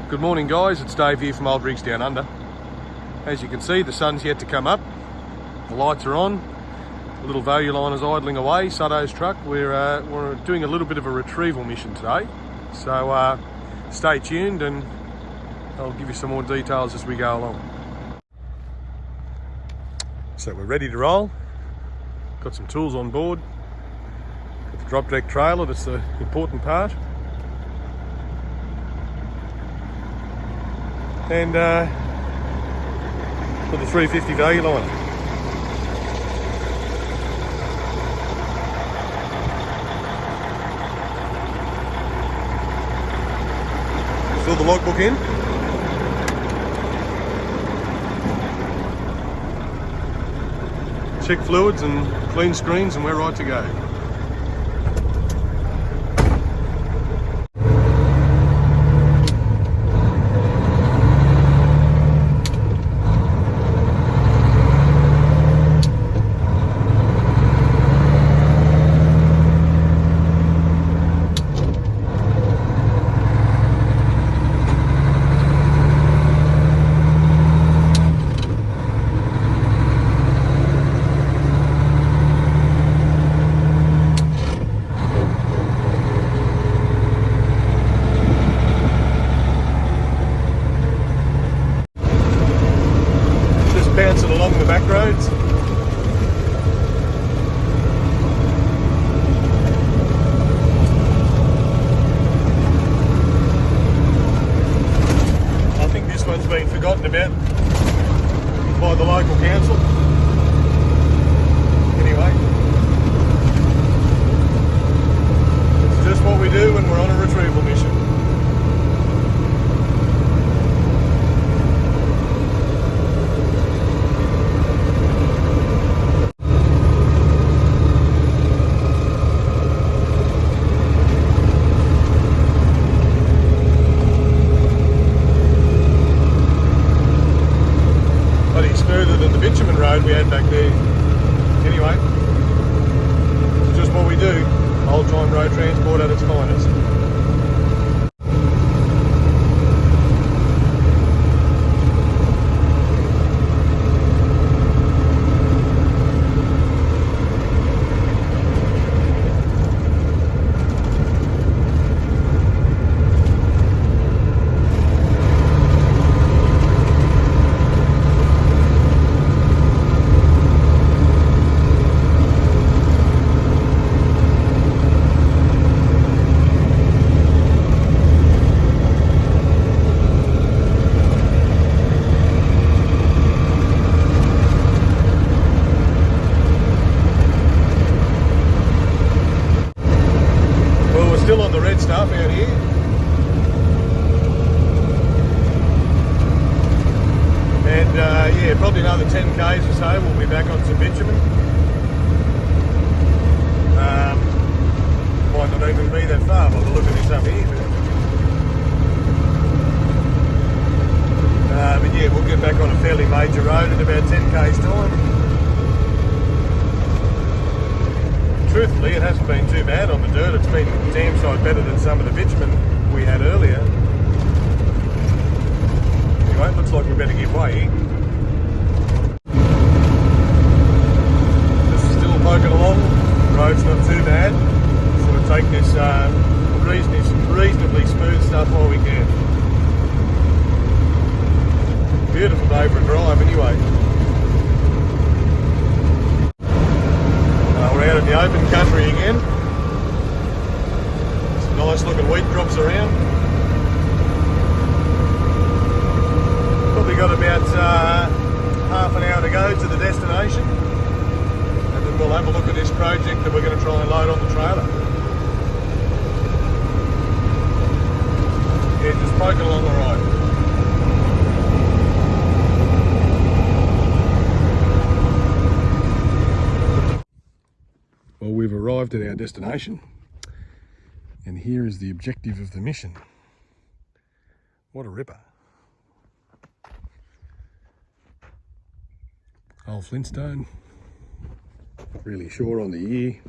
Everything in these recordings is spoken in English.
Good morning guys, it's Dave here from Old Rigs Down Under. As you can see, the sun's yet to come up, the lights are on, the little value line is idling away, Sutto's truck. We're doing a little bit of a retrieval mission today, so stay tuned and I'll give you some more details as we go along. So we're ready to roll, got some tools on board, got the drop deck trailer, that's the important part. And for the 350 value liner. Fill the logbook in. Check fluids and clean screens and we're right to go. Bouncing along the back roads. I think this one's been forgotten about by the local council. Anyway, it's just what we do when we're on a retrieval mission. Smoother than the bitumen road we had back there. Anyway, it's just what we do. Old time road transport at its finest. Still on the red stuff out here. And yeah, probably another 10 k's or so we'll be back on some bitumen. Might not even be that far by the look of this up here. But yeah, we'll get back on a fairly major road in about 10 k's time. Truthfully, it hasn't been too bad on the dirt. It's been damn sight better than some of the bitumen we had earlier. Anyway, it looks like we better give way. Just still poking along. The road's not too bad. Sort of take this reasonably smooth stuff while we can. Beautiful day for a drive anyway. We're out in the open country again. Some nice looking wheat crops around. Probably got about half an hour to go to the destination. And then we'll have a look at this project that we're going to try and load on the trailer. Yeah, just poking along the road. Well, we've arrived at our destination and here is the objective of the mission. What a ripper. Old Flintstone, really sure on the ear.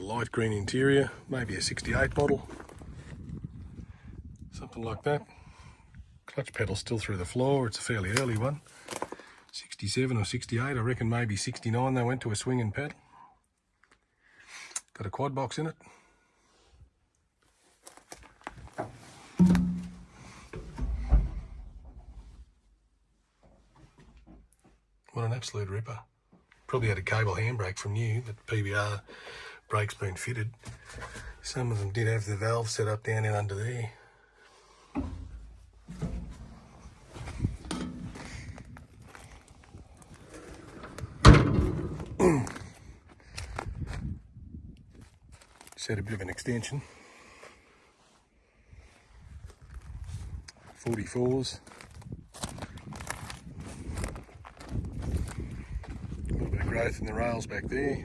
a light green interior, maybe a 68 model, something like that. Clutch pedal still through the floor, it's a fairly early one. 67 or 68, I reckon maybe 69 they went to a swinging pedal. Got a quad box in it. What an absolute ripper. Probably had a cable handbrake from new, but PBR brake's been fitted. Some of them did have the valve set up down in under there. Set a bit of an extension. 44s. A little bit of growth in the rails back there.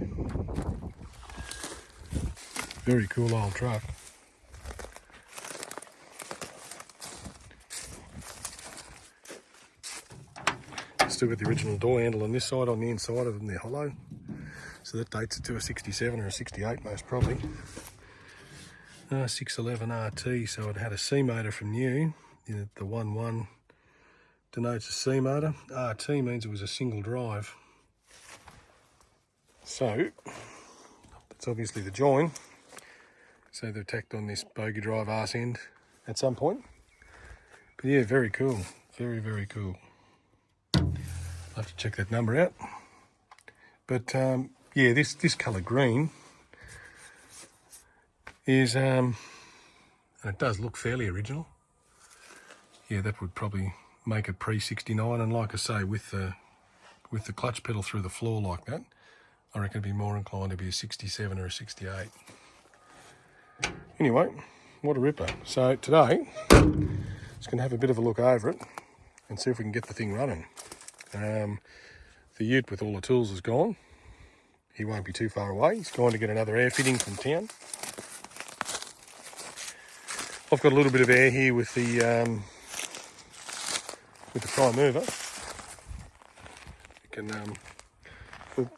Very cool old truck. Still got the original door handle on this side, on the inside of them they're hollow. So that dates it to a 67 or a 68 most probably. 611 RT, so it had a C motor from new. The 1.1 denotes a C motor. RT means it was a single drive. So, that's obviously the join. So they've tacked on this bogey drive arse end at some point. But yeah, very cool. Very, very cool. I'll have to check that number out. But yeah, this colour green is, and it does look fairly original. Yeah, that would probably make it pre-69, and like I say, with the clutch pedal through the floor like that, I reckon it'd be more inclined to be a 67 or a 68. Anyway, what a ripper. So today, just going to have a bit of a look over it and see if we can get the thing running. The ute with all the tools is gone. He won't be too far away. He's going to get another air fitting from town. I've got a little bit of air here with the prime mover. You can put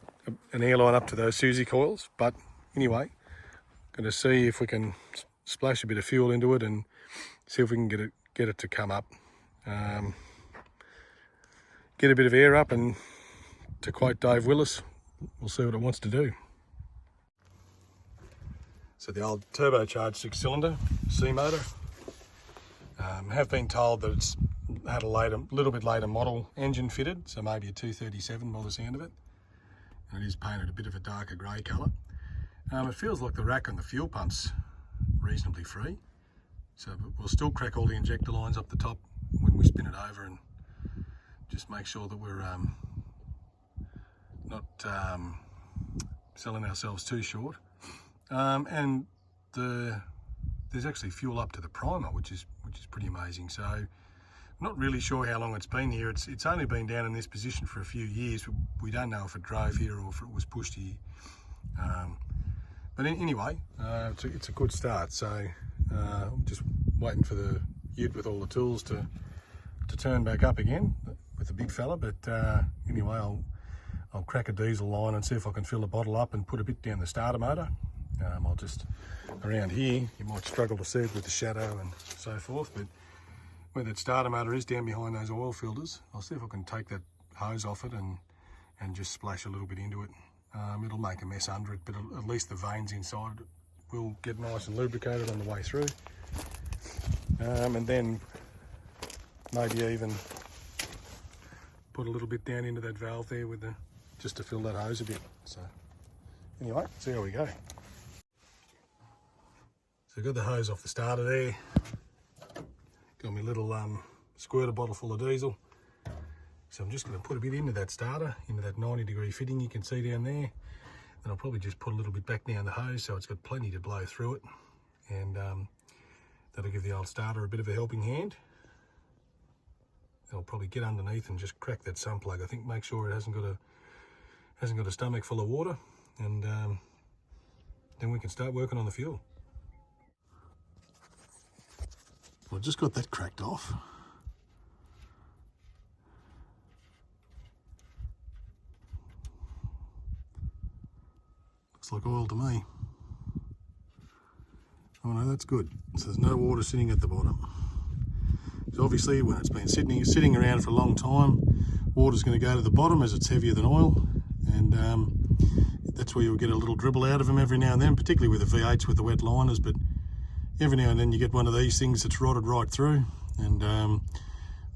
an air line up to those Susie coils, but anyway, going to see if we can splash a bit of fuel into it and see if we can get it to come up. Get a bit of air up, and to quote Dave Willis, we'll see what it wants to do. So the old turbocharged 6-cylinder C motor. Have been told that it's had a little bit later model engine fitted, so maybe a 237 by the sound of it. And it is painted a bit of a darker grey colour. It feels like the rack on the fuel pump's reasonably free. So we'll still crack all the injector lines up the top when we spin it over and just make sure that we're not selling ourselves too short. And there's actually fuel up to the primer, which is pretty amazing. So I'm not really sure how long it's been here. It's only been down in this position for a few years. We don't know if it drove here or if it was pushed here. But anyway, it's a good start. So I'm just waiting for the ute with all the tools to turn back up again with the big fella. But anyway, I'll crack a diesel line and see if I can fill the bottle up and put a bit down the starter motor. I'll just, around here, you might struggle to see it with the shadow and so forth, but where that starter motor is down behind those oil filters, I'll see if I can take that hose off it and just splash a little bit into it. It'll make a mess under it, but at least the veins inside will get nice and lubricated on the way through. And then maybe even put a little bit down into that valve there with just to fill that hose a bit. So anyway, see how we go. So I've got the hose off the starter there. Got my little squirter bottle full of diesel. So I'm just going to put a bit into that starter, into that 90-degree fitting you can see down there. And I'll probably just put a little bit back down the hose so it's got plenty to blow through it. And that'll give the old starter a bit of a helping hand. I'll probably get underneath and just crack that sump plug. I think make sure it hasn't got a stomach full of water, and then we can start working on the fuel. Well, I just got that cracked off. Looks like oil to me. Oh no, that's good. So there's no water sitting at the bottom. So obviously when it's been sitting around for a long time, water's going to go to the bottom as it's heavier than oil, and that's where you'll get a little dribble out of them every now and then, particularly with the V8s with the wet liners, but every now and then you get one of these things that's rotted right through, and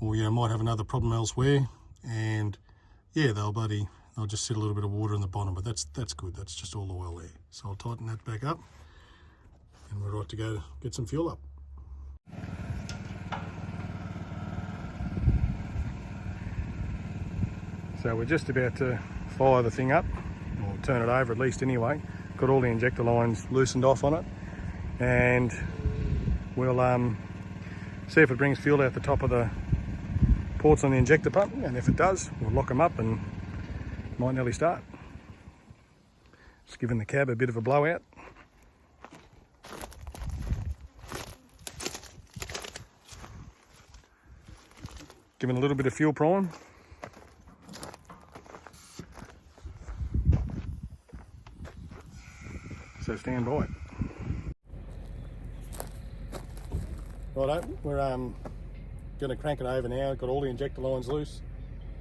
or you know, might have another problem elsewhere, and yeah, they'll just sit a little bit of water in the bottom, but that's good. That's just all the oil there. So I'll tighten that back up, and we're right to go get some fuel up. So we're just about to fire the thing up, or turn it over at least anyway. Got all the injector lines loosened off on it, and we'll see if it brings fuel out the top of the ports on the injector pump, and if it does, we'll lock them up and might nearly start. Just giving the cab a bit of a blowout. Giving a little bit of fuel prime. So stand by. Righto, we're going to crank it over now. Got all the injector lines loose.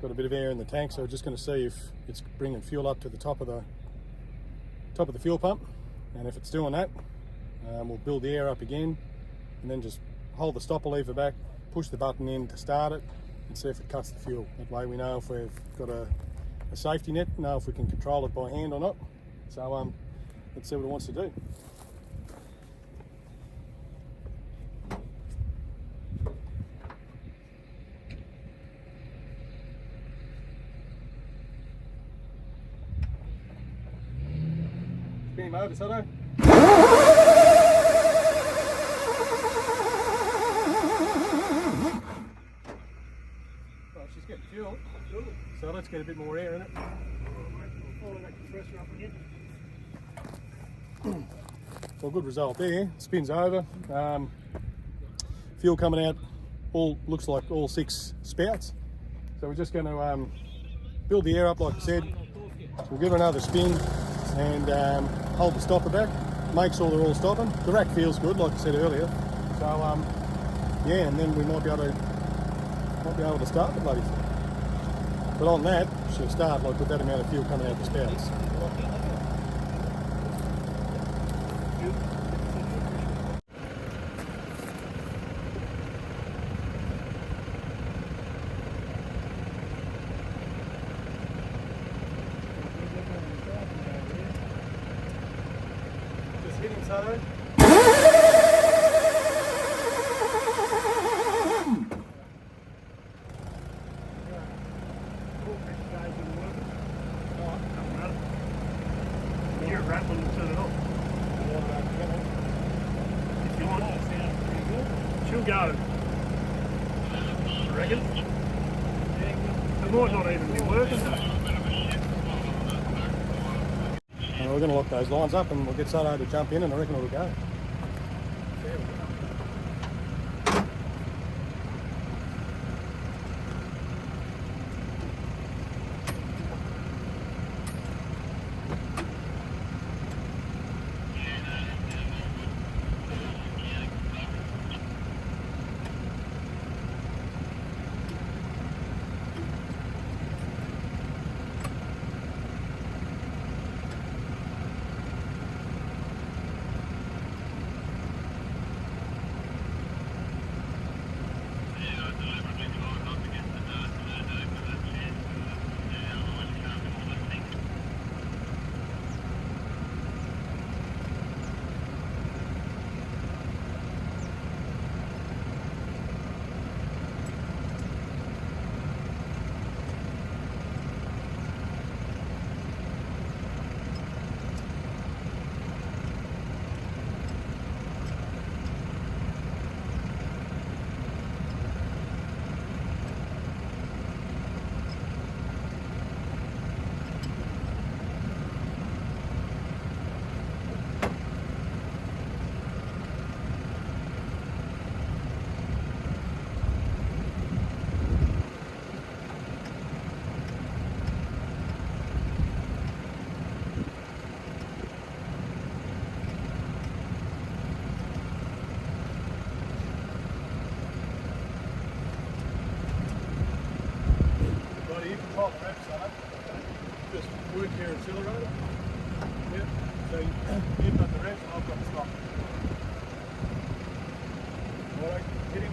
Got a bit of air in the tank, so we're just going to see if it's bringing fuel up to the top of the fuel pump. And if it's doing that, we'll build the air up again, and then just hold the stopper lever back, push the button in to start it, and see if it cuts the fuel. That way we know if we've got a safety net, know if we can control it by hand or not. So let's see what it wants to do. Spin him over, Soto. Well, she's getting fuel. So let's get a bit more air in it. So a good result there. Spins over. Fuel coming out. Looks like all 6 spouts. So we're just going to build the air up, like I said. So we'll give it another spin and hold the stopper back. Make sure they're all stopping. The rack feels good, like I said earlier. So yeah, and then we might be able to start the bloody thing. But on that, she'll start like with that amount of fuel coming out the spouts. Just hit him, Soto. She'll go. You reckon? It might not even be working. We're going to lock those lines up and we'll get Soto to jump in, and I reckon it'll go. So you've got the rest, I've got the stock. Alright, hit him.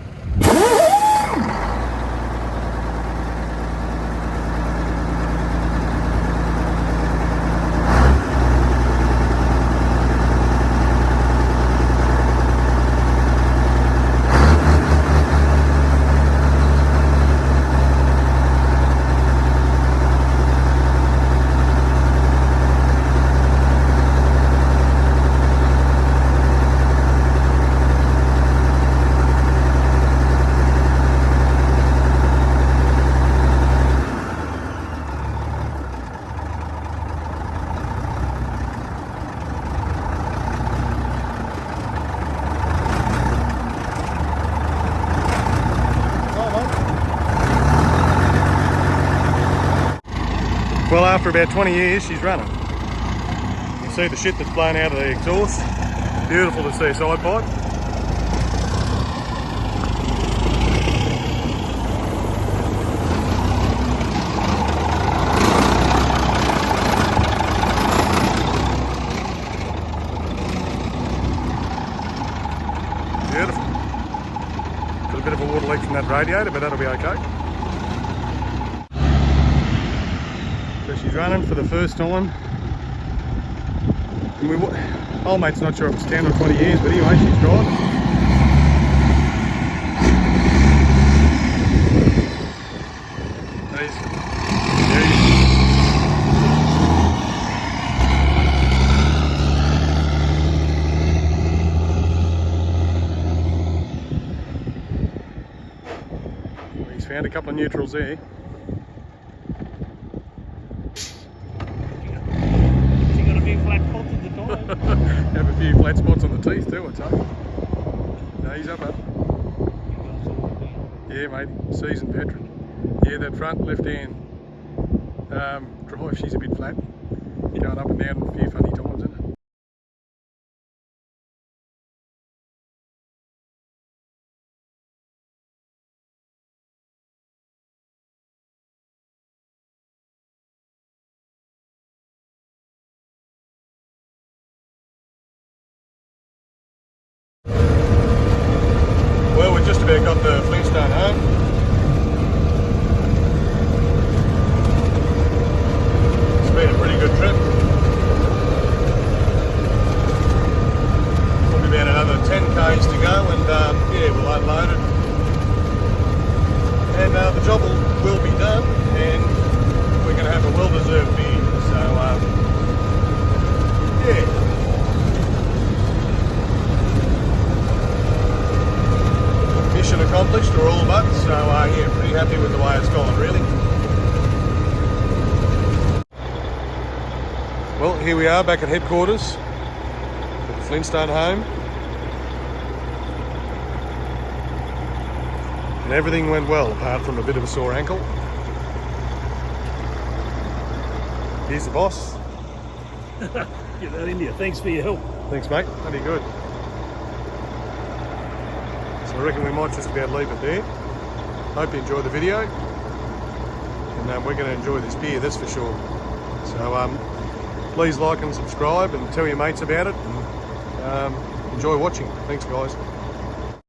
Well, after about 20 years, she's running. You can see the shit that's blown out of the exhaust. Beautiful to see a side pipe. Beautiful. Got a bit of a water leak from that radiator, but that'll be okay. So she's running for the first time. And old mate's not sure if it's 10 or 20 years, but anyway, she's driving. He's found a couple of neutrals there. Have a few flat spots on the teeth too, I'd say. No, he's up. Yeah, mate, seasoned veteran. Yeah, that front left hand drive, she's a bit flat. Going up and down a few funny times, isn't it? Well, we've just about got the Flintstone home. It's been a pretty good trip. Probably about another 10 k's to go, and yeah, we'll unload it. And the job will be done, and we're going to have a well-deserved beer. So, yeah. Mission accomplished, or all but, so yeah, pretty happy with the way it's gone, really. Well, here we are back at headquarters at the Flintstone home, and everything went well apart from a bit of a sore ankle. Here's the boss. Get that in you. Thanks for your help. Thanks, mate. Pretty good. So I reckon we might just about leave it there. Hope you enjoyed the video, and we're going to enjoy this beer, that's for sure. So please like and subscribe and tell your mates about it, and enjoy watching. Thanks, guys.